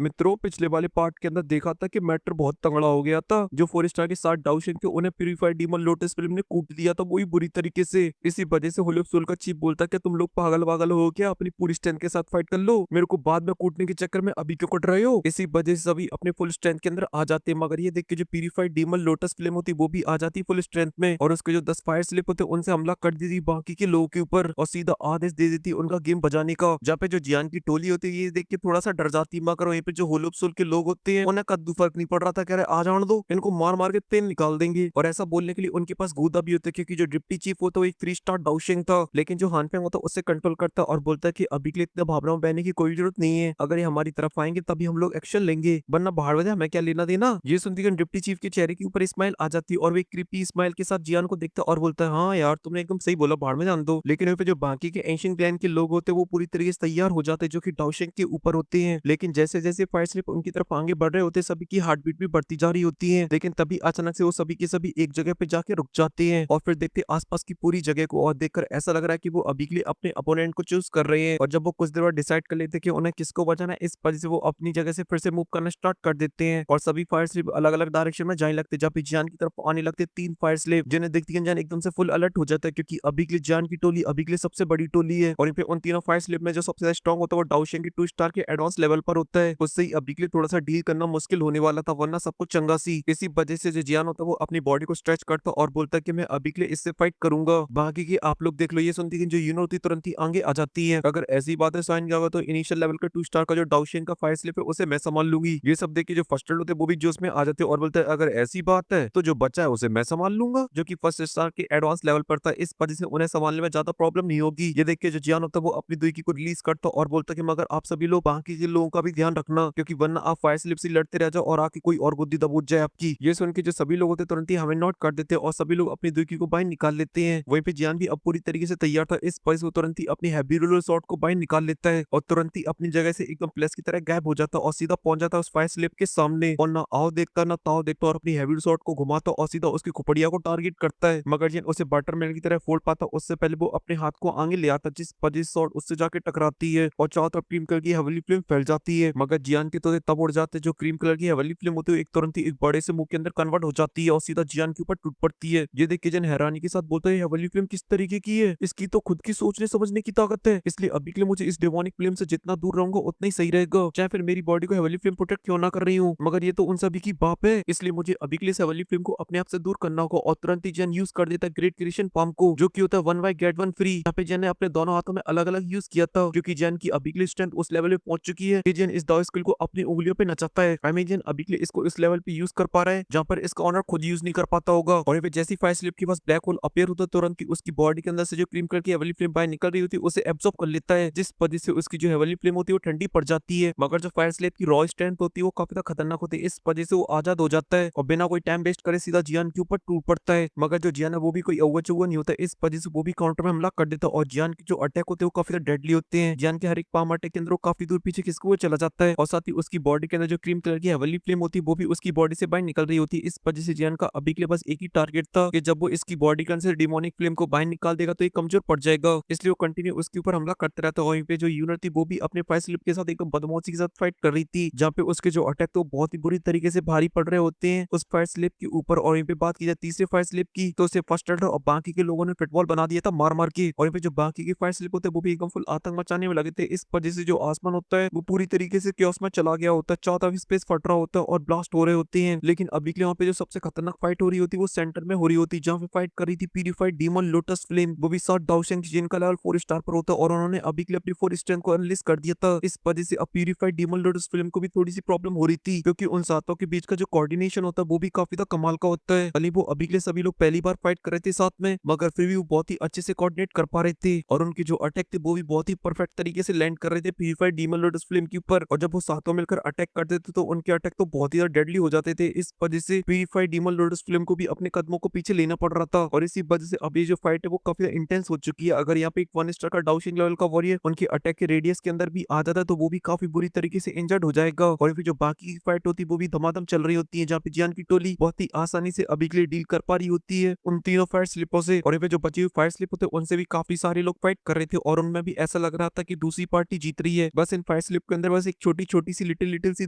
मित्रों, पिछले वाले पार्ट के अंदर देखा था कि मैटर बहुत तगड़ा हो गया था। जो 4 स्टार के साथ डाउशिंग थे उन्हें प्यूरीफाइड डीमन लोटस फिल्म ने कूट दिया था, वही बुरी तरीके से। इसी वजह से होली ऑफ सोल का चीफ बोलता कि तुम लोग पागल वागल हो क्या, अपनी पूरी स्ट्रेंथ के साथ फाइट कर लो, मेरे को बाद में कूटने के चक्कर में अभी क्यों कट रहे हो। इसी वजह से सभी अपने फुल स्ट्रेंथ के अंदर आ जाते हैं, मगर ये देख के जो प्यूरीफाइड डीमन लोटस फिल्म होती वो भी आ जाती फुल स्ट्रेंथ में, और उसके जो 10 फायर स्लिप होते उनसे हमला कर देती बाकी के लोगों के ऊपर और सीधा आदेश दे देती उनका गेम बजाने का। जहाँ पे जो जियान की टोली होती है ये देख के थोड़ा सा डर जाती, मगर वहीं पे जो होल ऑफ सोल के लोग होते हैं उन्हें कद्दू फर्क नहीं पड़ रहा था, कह रहे आ जाने दो, इनको मार मार के तेल निकाल देंगे। और ऐसा बोलने के लिए उनके पास गूदा भी होता है, क्योंकि जो डिप्टी चीफ होता है वो एक 3 स्टार डाउशिंग था, लेकिन जो हानफेंग होता है उससे कंट्रोल करता और बोलता है कि अभी के लिए इतना भावनाओं बहने की कोई जरूरत नहीं है, अगर ये हमारी तरफ आएंगे तभी हम लोग एक्शन लेंगे, वरना बाहर वजह हमें क्या लेना देना। ये सुनती है डिप्टी चीफ के चेहरे के ऊपर स्माइल आ जाती है और वो एक क्रीपी स्माइल के साथ जियान को देखता और बोलता है हाँ यार तुमने एकदम सही बोला, बाहर में जान दो। लेकिन वहीं पे जो बाकी के एंशियंट क्लैन के लोग होते हैं वो पूरी तरीके से तैयार हो जाते हैं, जो कि डाउशिंग के ऊपर होते हैं। लेकिन जैसे जैसे फायर स्लिप उनकी तरफ आगे बढ़ रहे होते हैं सभी की हार्ट बीट भी बढ़ती जा रही होती है, लेकिन तभी अचानक से वो सभी के सभी एक जगह पे जाके रुक जाते हैं और फिर देखते आसपास की पूरी जगह को, और देखकर ऐसा लग रहा है कि वो अभी के लिए अपने अपोनेंट को चूज कर रहे हैं। और जब वो कुछ देर बाद डिसाइड कर लेते हैं कि उन्हें किसको बचाना है, इस वजह से वो अपनी जगह से फिर से मूव करना स्टार्ट कर देते हैं और सभी फायर स्लिप अलग अलग डायरेक्शन में जाने लगते हैं। जब भी जान की तरफ आने लगते 3 फायर स्लिप, जिन्हें देखती है जान एकदम से फुल अलर्ट हो जाता है, क्योंकि अभी के लिए जान की टोली अभी के लिए सबसे बड़ी टोली है। और इन पे उन तीनों फायर स्लिप में जो सबसे ज्यादा स्ट्रॉन्ग होता है वो डाउशिंग की 2 स्टार के एडवांस लेवल पर होता है, उससे ही अभी के लिए थोड़ा सा डील करना मुश्किल होने वाला था, वरना सब कुछ चंगा सी। इसी वजह से जो जियान होता है वो अपनी बॉडी को स्ट्रेच करता और बोलता है कि मैं अभी के लिए इससे फाइट करूंगा, बाकी की आप लोग देख लो। ये सुनती है जो यूनो होती तुरंत ही आगे आ जाती है, अगर ऐसी बात है साइन किया हुआ तो इनिशियल लेवल का 2 स्टार का जो डाउशिंग का फायर स्लिप है उसे मैं संभाल लूंगी। ये सब देख के जो फर्स्ट होते हैं वो भी जोश में आ जाते हैं और बोलते हैं अगर ऐसी बात है तो जो बचा है उसे मैं संभाल लूंगा, जो कि फर्स्ट स्टार के एडवांस लेवल पर था, इस वजह से उन्हें संभालने में ज्यादा प्रॉब्लम नहीं होगी। ये देख के जो जियान होता है वो अपनी दुई को रिलीज करता और बोलता कि मगर आप सभी लोग बाकी के लोगों का भी ध्यान रखना, क्योंकि वरना आप फायर स्लिप से लड़ते रह जाओ और आके कोई और बुद्धि दबूच जाए आपकी। ये सुन के जो सभी लोग होते तुरंत ही हमें नोट कर देते हैं और सभी लोग अपनी दुई को बाहर निकाल लेते हैं। वहीं पे जियान भी अब पूरी तरीके से तैयार था, इस वजह से वो तुरंत ही अपनी हैवी रोलर शॉट को बाहर निकाल लेता है और तुरंत ही अपनी जगह से एकदम प्लेस की तरह गायब हो जाता और सीधा पहुंच जाता उस फायर स्लिप के सामने, और ना आओ देखता ना ताओ देखता और अपनी हैवी शॉट को घुमाता और सीधा उसकी खोपड़िया को टारगेट करता है। मगर जिन उसे बटरमैन की तरह फोड़ पाता उससे पहले वो अपने हाथ को आगे ले आता, जिस वजह से शॉट उससे जाके टकराती है और चारों तरफ क्रीम कलर की हवेली फ्लेम फैल जाती है। मगर जियान के तोते तब उड़ जाते जो क्रीम कलर की हवेली फ्लेम होती है एक तुरंत ही एक बड़े से मुंह के अंदर कन्वर्ट हो जाती है और सीधा जियान के ऊपर टूट पड़ती है। ये देख के जन हैरानी के साथ बोलता है हवेली फ्लेम किस तरीके की है, इसकी तो खुद की सोचने समझने की ताकत है, इसलिए अभी के लिए मुझे इस डेमोनिक फ्लेम से जितना दूर रहूंगा उतना ही सही रहेगा, चाहे फिर मेरी बॉडी को हेवली फ्लेम प्रोटेक्ट क्यों ना कर रही हूँ। मगर ये तो उन सभी की बाप है, इसलिए मुझे अभी के लिए इस हेवली फ्लेम को अपने आप से दूर करना होगा। और तुरंत ही जन यूज कर देता है ग्रेट क्रिएशन फॉर्म को, जो कि होता है 1 बाय गेट 1 फ्री। यहाँ पे जन ने अपने दोनों हाथों में अलग अलग यूज किया था, क्योंकि जन की अभी के लिए स्ट्रेंथ उस लेवल पे पहुंच चुकी है कि जन इस दाव स्किल को अपनी उंगलियों पे नचाता है। आई मीन जन अभी के लिए इसको इस लेवल पे यूज कर पा रहा है जहाँ पर इसका ऑनर खुद यूज नहीं कर पाता होगा। और यहाँ पे जैसी फायर स्लिप के पास ब्लैक होल अपेयर होता है तुरंत ही उसकी बॉडी के अंदर से जो क्रीम कलर की हेवली फ्लेम बाहर निकल रही होती है उसे एब्जॉर्ब कर लेता है, जिस वजह से उसकी जो हेवली फ्लेम होती है वो ठंडी पड़ जाती है। मगर जो फायर स्लेब की रॉ स्ट्रेंथ होती है वो काफी ज्यादा खतरनाक होती है, इस वजह से वो आजाद हो जाता है और बिना कोई टाइम वेस्ट करे सीधा जियान के ऊपर टूट पड़ता है। मगर जो जियान है वो भी कोई अव्वा चौवा नहीं होता, इस वजह से वो भी काउंटर में हमला कर देता है और जियान के जो अटैक होते हैं वो काफी ज्यादा डेडली होते हैं। जियान के हर एक पाम अटैक के अंदर वो काफी दूर पीछे खिसक हुए चला जाता है और साथ ही उसकी बॉडी के अंदर जो क्रीम कलर की हेवली फ्लेम होती है वो भी उसकी बॉडी से बाहर निकल रही होती है। इस वजह से जियान का अभी के लिए बस एक ही टारगेट था कि जब वो इसकी बॉडी के अंदर डिमोनिक फ्लेम को बाहर निकाल देगा तो ये कमजोर पड़ जाएगा, इसलिए वो कंटिन्यू उसके ऊपर हमला करते रहता है। वहीं पे जो यूनर थी वो भी अपने फायर स्लिप के साथ एकदम बदमाशी के साथ फाइट कर रही थी, जहाँ पे उसके जो अटैक तो बहुत ही बुरी तरीके से भारी पड़ रहे होते हैं उस फायर स्लिप के ऊपर। और यहाँ पे बात की जाए तीसरे फायर स्लिप की तो उसे फर्स्ट एड और बाकी के लोगों ने फुटबॉल बना दिया था मार मार के। और यहाँ पे जो बाकी के फायर स्लिप होते हैं वो भी एकदम फुल आतंक मचाने में लगे थे, इस वजह से जो आसमान होता है वो पूरी तरीके से क्योस में चला गया होता है, चारों तरफ स्पेस फट रहा होता है और ब्लास्ट हो रहे होते हैं। लेकिन अभी के लिए वहाँ पे जो सबसे खतरनाक फाइट हो रही होती है वो सेंटर में हो रही होती है, जहाँ पे फाइट कर रही थी प्यूरीफाइड डीमन लोटस फ्लेम, वो भी साथ डाउशेंग जिनका लेवल 4 स्टार पर होता है और उन्होंने अभी के लिए अपनी 4 स्ट्रेंथ को अनलिस्ट कर दिया था। इस वजह से अब प्यूरीफाइड डीमन लोटस फिल्म को भी थोड़ी सी प्रॉब्लम हो रही थी, क्योंकि उन सातों के बीच का जो कोऑर्डिनेशन होता है वो भी काफी ज्यादा कमाल का होता है। भले वो अभी के लिए सभी लोग पहली बार फाइट कर रहे थे साथ में, मगर फिर भी वो बहुत ही अच्छे से कोऑर्डिनेट कर पा रहे थे और उनके जो अटैक थे वो भी बहुत ही परफेक्ट तरीके से लैंड कर रहे थे प्यूरीफाइड डीमन लोटस फिल्म के ऊपर। और जब वो सातों मिलकर अटैक करते थे तो उनके अटैक तो बहुत ही ज्यादा डेडली हो जाते थे, इस वजह से प्यूरीफाइड डीमन लोटस फिल्म को भी अपने कदमों को पीछे लेना पड़ रहा था। और इसी वजह से अब ये जो फाइट है वो काफी इंटेंस हो चुकी है। अगर यहाँ पे एक 1 स्टार का डाउशिंग लेवल का वॉरियर उनके अटैक के रेडियस के अंदर भी आ जाता है तो वो भी काफी बुरी तरीके से इंजर्ड हो जाएगा। और फिर जो बाकी की फाइट होती है वो भी धमाधम चल रही होती है, जहाँ पे जियान की टोली बहुत ही आसानी से अभी के लिए डील कर पा रही होती है उन तीनों फायर स्लिपों से। और फिर जो बची हुई फायर स्लिप होते हैं उनसे भी काफी सारे लोग फाइट कर रहे थे और उनमें भी ऐसा लग रहा था कि दूसरी पार्टी जीत रही है। बस इन फायर स्लिप के अंदर बस एक छोटी छोटी सी लिटिल सी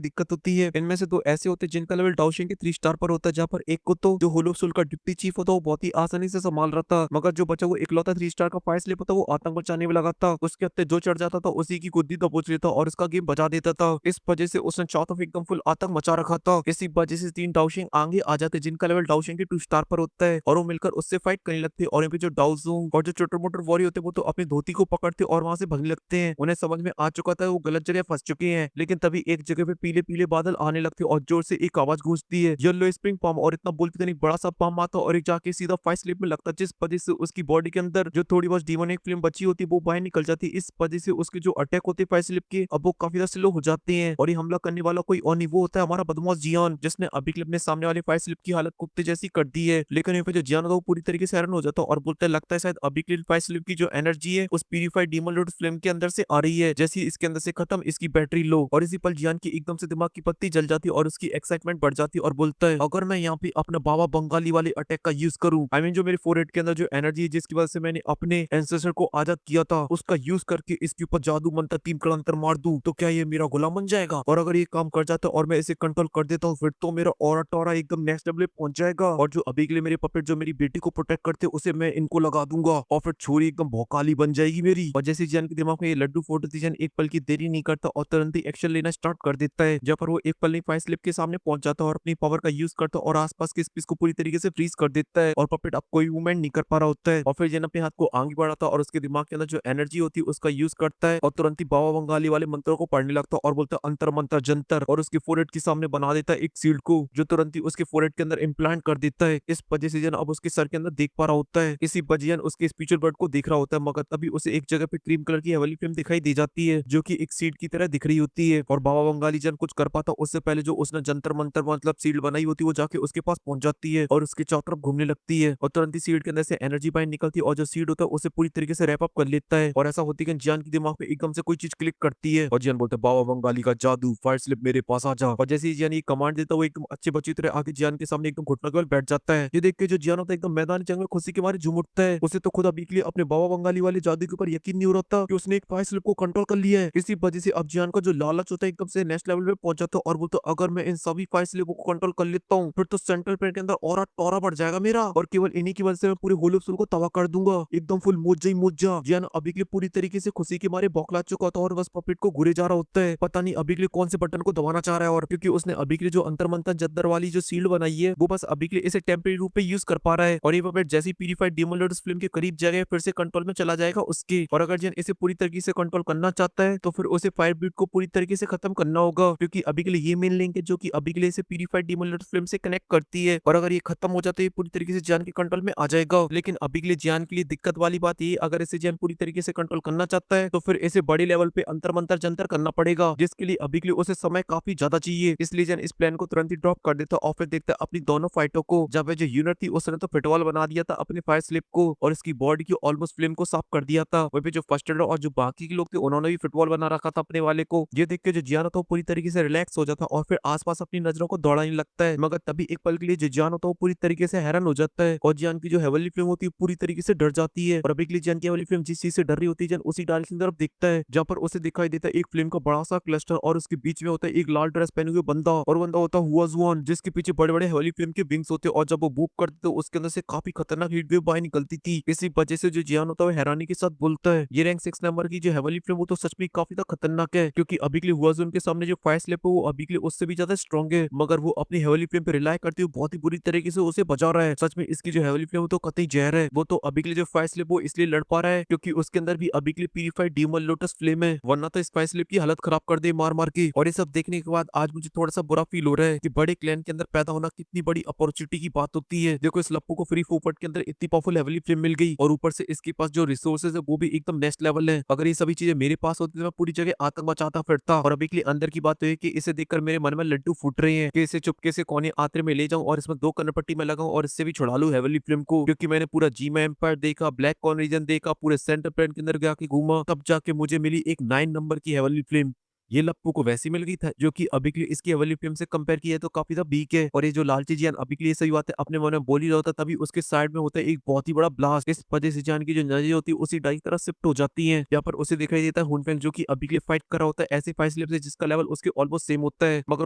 दिक्कत होती है। इनमें से 2 ऐसे होते हैं जिनका लेवल डाउशिंग के 3 स्टार पर होता है, जहाँ पर एक को तो जो होलो सोल का डिप्टी चीफ होता है वो बहुत ही आसानी से संभाल रहा था, मगर जो बचा वो इकलौता 3 स्टार का फायर स्लिप होता वो आतंक मचाने में लगा था। उसके हत्थे जो चढ़ जाता था उसी की गुद्दी दबोच लेता और उसका गेम बजा देता था। इस वजह से उसने चौथ ऑफ एकदम फुल आतंक मचा रखा था। इसी वजह से 3 डाउशिंग आगे आ जाते जिनका लेवल डाउशिंग के 2 स्टार पर होता है, और वो मिलकर उससे फाइट करने लगते हैं। और यहाँ पे जो डाउजुंग और जो छोटे मोटर वॉरियर होते हैं वो तो अपनी धोती को पकड़ते और वहां से भागने लगते हैं। उन्हें समझ में आ चुका था वो गलत जगह फंस चुके हैं, लेकिन तभी एक जगह पे पीले पीले बादल आने लगते और जोर से एक आवाज गूंजती है, येलो स्प्रिंग पम्प। और इतना बोलते नहीं बड़ा सा पम्प आता और एक जाके सीधा फाइट स्लिप में लगता, जिस वजह से उसकी बॉडी के अंदर जो थोड़ी बहुत डीमोनिक फ्लेम बची होती है वो बाहर निकल जाती है। इस वजह से उसके जो अटैक होते हैं फाइट स्लिप के अब वो काफी ज्यादा स्लो हो जाते हैं। और ये हमला करने वाला कोई और नहीं, वो होता है हमारा बदमाश जियान, जिसने अभी के लिए अपने सामने वाले फाइट स्लिप की हालत कुत्ते जैसी कर दी है। लेकिन यहाँ पे जो जियान होता है वो पूरी तरीके से हैरान हो जाता है और बोलता है लगता है शायद अभी के लिए फाइट स्लिप की जो एनर्जी है उस प्यूरिफाइड डीमन लॉर्ड फ्लेम के अंदर से आ रही है। जैसे ही इसके अंदर से खत्म इसकी बैटरी लो, और इसी पल जियान की एकदम से दिमाग की पत्ती जल जाती है और उसकी एक्साइटमेंट बढ़ जाती है और बोलता है अगर मैं यहाँ पे अपना बाबा बंगाली वाले अटैक का यूज करूं, आई मीन जो मेरे फोरहेड के अंदर जो एनर्जी है जिसकी वजह से मैंने अपने एंसेस्टर को आजाद किया था उसका यूज करके इसके ऊपर जादू मंत्र 3 कलंतर मार दूं, तो क्या ये मेरा गुलाम बन जाएगा? और अगर ये काम कर जाता है और मैं इसे कंट्रोल कर देता हूँ फिर तो मेरा ऑरा टोरा एकदम नेक्स्ट लेवल पे पहुंच जाएगा। और जो अभी के लिए मेरे पपेट जो मेरी बेटी को प्रोटेक्ट करते उसे मैं इनको लगा दूंगा और फिर छोरी एकदम भौकाली बन जाएगी मेरी। और जैसे जियान के दिमाग में ये लड्डू फोड़ देती जियान एक पल की देरी नहीं करता और तुरंत ही एक्शन लेना स्टार्ट कर देता है। जब पर वो एक पल नहीं फाइट स्लिप के सामने पहुंच जाता है और अपनी पावर का यूज करता है और आसपास के स्पेस को पूरी तरीके से फ्रीज कर देता है और पपेट अब कोई मूवमेंट नहीं कर पा रहा होता है। और फिर जियान अपने हाथ को आगे बढ़ाता है और उसके दिमाग के अंदर जो एनर्जी होती है उसका यूज करता है और तुरंत ही बाबा बंगाली वाले मंत्रों को पढ़ने लगता है और बोलता है अंतर मंत्र जंतर, और उसके फोरहेड के सामने बना देता है एक सील्ड को जो तुरंत ही उसके फोरहेड के अंदर इम्प्लांट कर देता है। इस वजह से जियान अब उसके सर के अंदर देख पा रहा होता है। इसी वजह जियान उसके स्पिरिचुअल बर्ड को देख रहा होता है, मगर तभी उसे एक जगह पे क्रीम कलर की हेवनली फ्लेम दिखाई दे जाती है जो कि एक सीड की तरह दिख रही होती है। और बाबा बंगाली जन कुछ कर पाता उससे पहले जो उसने जंतर मंतर मतलब सील्ड बनाई होती है वो जाके उसके पास पहुंच जाती है और उसके चारों तरफ घूमने लगती है और तुरंत ही सीड के अंदर से एनर्जी बाहर निकलती है और जो सीड होता है उसे पूरी तरीके से रैप अप कर लेता है। और ऐसा होती है कि जियान के दिमाग में एकदम से कोई चीज क्लिक करती है और जियान बोलता है बाबा बंगाली का जादू फायर स्लिप मेरे पास आ जा। और जैसे ही जियान ये कमांड देता है वो एकदम अच्छे बच्ची तरह आके जियान के सामने एकदम घुटना के बल बैठ जाता है। ये देख के जो जियान होता है एकदम मैदान जंग में खुशी के मारे झूम उठता है। उसे तो खुद अभी के लिए अपने बाबा बंगाली वाले जादू के ऊपर यकीन नहीं हो रहा था कि उसने एक फायर स्लिप को कंट्रोल कर लिया है। इसी वजह से अब जियान का जो लालच होता है एकदम से नेक्स्ट लेवल पे पहुंच जाता है और बोलता है अगर मैं इन सभी फायर स्लिप को कंट्रोल कर लेता हूँ फिर तो सेंट्रल प्लेन के अंदर और टोरा बढ़ जाएगा मेरा और केवल इन्हीं की वजह से मैं पूरे होलो सोल को तबाह कर दूंगा एकदम फुल मोजा ही मोजा। जियान अभी के लिए पूरी तरीके से खुशी के मारे बौखला चुका था और बस पपेट को घुरे जा रहा होता है, पता नहीं अभी के लिए कौन से बटन को दबाना चाह रहा है। और क्योंकि उसने अभी के लिए जो अंतर मंतर जद्दर वाली जो सील्ड बनाई है वो बस अभी के लिए इसे टेम्परेरी रूप में यूज कर पा रहा है और ये पपेट जैसी प्यूरिफाइड डीमन लॉर्ड फिल्म के करीब जाएगा फिर से कंट्रोल में चला जाएगा उसके। और अगर जियान इसे पूरी तरीके से कंट्रोल करना चाहता है तो फिर उसे फायर बीट को पूरी तरीके से खत्म करना होगा, क्योंकि अभी के लिए ये मेन लिंक है जो कि अभी के लिए इसे प्यूरिफाइड डीमन लॉर्ड फिल्म से कनेक्ट करती है। और अगर ये खत्म हो जाता है पूरी तरीके से जियान के कंट्रोल में आ जाएगा। लेकिन अभी के लिए जियान के लिए दिक्कत वाली बात ये अगर इसे जियान पूरी तरीके से कंट्रोल करना चाहता है तो फिर इसे बड़े लेवल पे अंतर मंतर जंतर करना पड़ेगा, जिसके लिए अभी के लिए उसे समय काफी ज्यादा चाहिए। इसलिए जियान इस प्लान को तुरंत ही ड्रॉप कर देता और फिर देखता अपनी दोनों फाइटों को। जब वह जो यूनिट थी उसने तो फिटवॉल बना दिया था अपने फायर स्लिप को और इसकी बॉडी की ऑलमोस्ट फ्लेम को साफ कर दिया था। वहीं पे जो फर्स्ट एड और जो बाकी के लोग थे उन्होंने भी फिटवॉल बना रखा था अपने वाले को। ये देख के जो जियान होता है पूरी तरीके से रिलैक्स हो जाता है और फिर आसपास अपनी नजरों को दौड़ाने लगता है। मगर तभी एक पल के लिए जो जियान होता है वो पूरी तरीके से हैरान हो जाता है और जियान की जो हेवनली फ्लेम होती है पूरी तरीके से डर जाती है। और अभी के लिए जियान की हेवनली फ्लेम जिस चीज से डर रही होती है जियान उसी डायरेक्शन की तरफ देखता है जहाँ पर उसे दिखाई देता है एक फ्लेम का बड़ा सा क्लस्टर और उसके बीच में होता है एक लाल ड्रेस पहने हुए बंदा और बंदा होता है हुआजुआन जिसके पीछे बड़े बड़े हेवनली फ्लेम के विंग्स होते हैं और जब वो मूव करते तो उसके अंदर से काफी खतरनाक हीट वेव बाहर निकलती थी। इसी वजह से जो जियान होता है हैरानी के साथ बोलता है ये रैंक 6 नंबर की जो हेवनली फ्लेम वो तो सच में काफी ज्यादा खतरनाक है, क्योंकि अभी के लिए हुआजुआन के सामने जो फायर स्लिप है वो अभी के लिए उससे भी ज्यादा स्ट्रॉन्ग है, मगर वो अपनी हेवनली फ्लेम पे रिलाई करते हुए बहुत ही बुरी तरीके से उसे बचा रहा है। सच में इसकी जो हेवनली फ्लेम तो कतई जहर है। वो तो अभी के लिए जो फायर स्लिप वो इसलिए लड़ पा रहा है क्योंकि उसके अंदर भी अभी के लिए प्यूरिफाइड डीमन लोटस फ्लेम है, वरना तो इस फायर स्लिप की हालत खराब कर दे मार मार के। और ये सब देखने के बाद आज मुझे थोड़ा सा बुरा फील हो रहा है कि बड़े क्लैन के अंदर पैदा होना कितनी बड़ी अपॉर्चुनिटी की बात होती है। देखो इस लप्पू को फ्री फोकट के अंदर इतनी पावरफुल हेवनली फ्लेम मिल गई और ऊपर से इसके पास जो रिसोर्सेज है वो भी एकदम नेक्स्ट लेवल है। अगर ये सभी चीजें मेरे पास होती तो मैं पूरी जगह आतंक मचाता फिरता। और अभी के लिए अंदर की बात तो है कि इसे देखकर मेरे मन में लड्डू फूट रहे हैं कि इसे चुपके से कोने आतरे में ले जाऊं और इसमें 2 कनपट्टी में लगाऊं और इससे भी छुड़ा लूं हेवनली फ्लेम को, क्योंकि मैंने पूरा जीमा एम्पायर देखा, ब्लैक कॉर्न रीजन देखा, पूरे सेंटर प्लैनेट के अंदर जाके घूमा, तब जाके मुझे मिली एक 9 नंबर की हेवनली फ्लेम। ये लप्पू को वैसी मिल गई था जो कि अभी के लिए इसकी अगली फिल्म से कंपेयर किया तो काफी ज्यादा वीक है। और ये जो लालची जियान अभी के लिए सही बात है अपने मन में बोल ही रहा होता तभी उसके साइड में होता है एक बहुत ही बड़ा ब्लास्ट। इस वजह से जियान की जो नजर होती है उसी डाई की तरफ शिफ्ट हो जाती है। यहाँ पर उसे दिखाई देता है हुनफेंग जो कि अभी के लिए फाइट कर रहा होता है ऐसी फाइट से जिसका लेवल उसके ऑलमोस्ट सेम होता है, मगर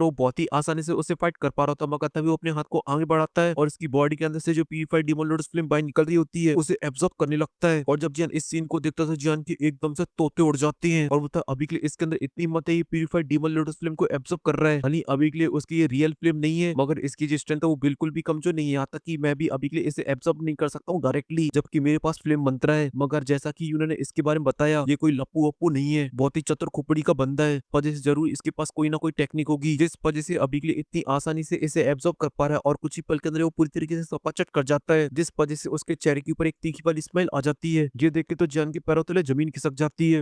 वो बहुत ही आसानी से उसे फाइट कर पा रहा होता है। मगर तभी वो अपने हाथ को आगे बढ़ाता है और उसकी बॉडी के अंदर से जो प्यूरिफाइड डीमन लोटस फ्लेम बाहर निकल रही होती है उसे एब्जॉर्ब करने लगता है। और जब जियान इस सीन को देखता है तो जियान की एकदम से तोते उड़ जाती हैं और वो तो अभी के लिए इसके अंदर इतनी हिम्मत है ये प्यूरिफाइड डीमन लोटस फ्लेम को एब्जॉर्ब कर रहा है। हालांकि अभी के लिए उसकी ये रियल फ्लेम नहीं है मगर इसकी जो स्ट्रेंथ है वो बिल्कुल भी कमजोर नहीं है, यहाँ तक कि मैं भी अभी के लिए इसे एब्जॉर्ब नहीं कर सकता हूँ डायरेक्टली जबकि मेरे पास फ्लेम मंत्रा है। मगर जैसा कि उन्होंने इसके बारे में बताया ये कोई लप्पू वप्पू नहीं है, बहुत ही चतुर खोपड़ी का बंदा है। वजह से जरूर इसके पास कोई ना कोई टेक्निक होगी जिस वजह से अभी के लिए इतनी आसानी से इसे एब्जॉर्ब कर पा रहा है और कुछ ही पल के अंदर वो पूरी तरीके से सपाचट कर जाता है जिस वजह से उसके चेहरे के ऊपर एक तीखी वाली स्माइल आ जाती है। ये देख के तो जान के पैरों तले जमीन खिसक जाती है।